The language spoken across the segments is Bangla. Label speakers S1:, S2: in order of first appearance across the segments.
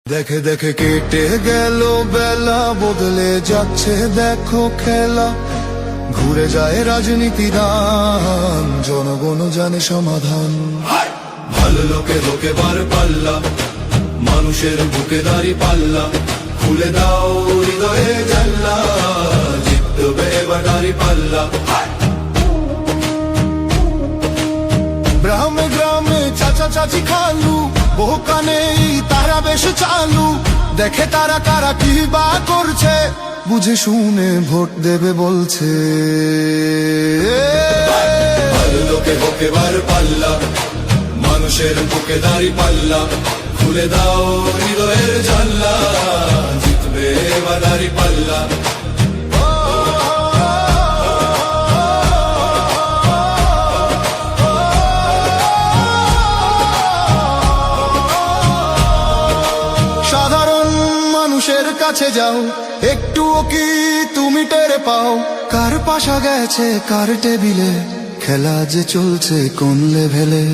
S1: দেখে দেখে কেটে গেল বেলা, বদলে যাচ্ছে দেখো খেলা। ঘুরে যায় রাজনীতি দান, জনগণ জানে সমাধান। ভালো লোকে লোকে বার পাল্লা, মানুষের বুকে দাঁড়ি পাল্লা। খুলে দাও হৃদয়ে জানলা, জিতবে এবার দাঁড়ি পাল্লা। গ্রামে গ্রামে চাচা চাচি খালু, বহু কানে তারা বেশ চালু। দেখে তারা কারা কি বা করছে, বুঝে শুনে ভোট দেবে বলছে। ভালো লোকে হোকে বার পাল্লা, মানুষের বুকে দাঁড়ি পাল্লা। খুলে দাও হৃদয়ের জানলা, জিতবে এবার দাঁড়ি পাল্লা। সাধারণ মানুষের কাছে যাও, একটুও কি তুমি টের পাও? কার পাশা গেছে কার টেবিলে, খেলা যে চলছে কোন লেভেলে।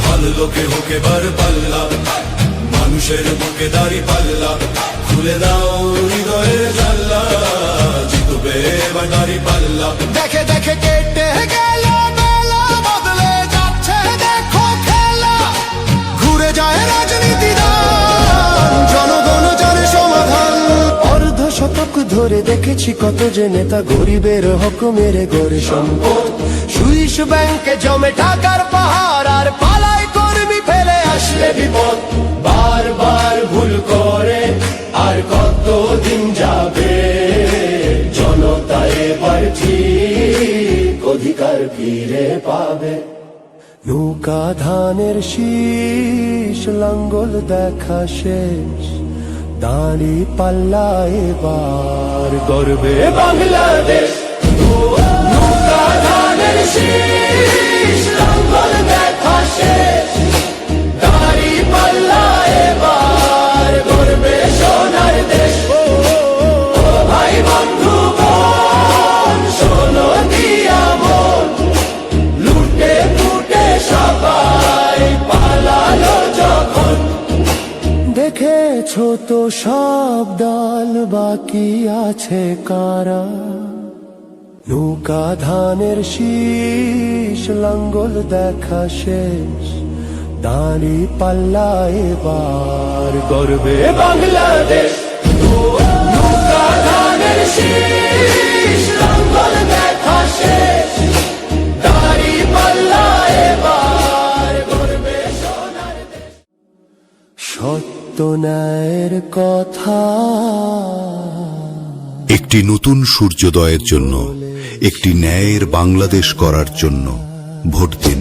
S1: ভালো লোকে হোকে বার পাল্লা, মানুষের বুকে দাঁড়ি পাল্লা। খুলে দাও হৃদয়ের জানলা, জিতবে এবার দাঁড়ি পাল্লা। দেখে দেখে কেটে গেল বেলা, বদলে যাচ্ছে দেখো খেলা। ঘুরে যায় রাজনীতি দান, জনগণ জানে সমাধান।
S2: অর্ধ শতক ধরে দেখেছি কত যে নেতা গরিবের হক মেরে গড়ে সম্পদ। সুইস ব্যাংকে জমে টাকার পাহাড়, আর পালায় কর্মী ফেলে আসলে বিপদ। বারবার ভুল করে আর কতদিন যাবে, জনতা এবার ঠিক অধিকার ফিরে পাবে। নৌকা ধানের শীষ, লাঙ্গল দেখা শেষ, দাঁড়ি পাল্লা এবার গর্বে বাংলাদেশ। নৌকা ধানের শীষ, লাঙ্গল দেখা শেষ, দাঁড়ি পাল্লা এবার গর্বে সোনার দেশ। ও ভাই বন্ধু বোন, শোনো দিয়া মন, লুটে পুটে সবাই পালালো যখন। দেখেছো তো সব দল, বাকি আছে কারা? নৌকা ধানের শীষ, লাঙ্গল দেখা শেষ, দাঁড়ি পাল্লা এবার গর্বে বাংলাদেশ। নৌকা ধানের শীষ, লাঙ্গল দেখা শেষ, দাঁড়ি পাল্লা এবার গর্বে সোনার দেশ। সত্য ন্যায়ের কথা,
S3: একটি নতুন সূর্যোদয়ের জন্য, একটি ন্যায়ের বাংলাদেশ করার জন্য ভোট দিন।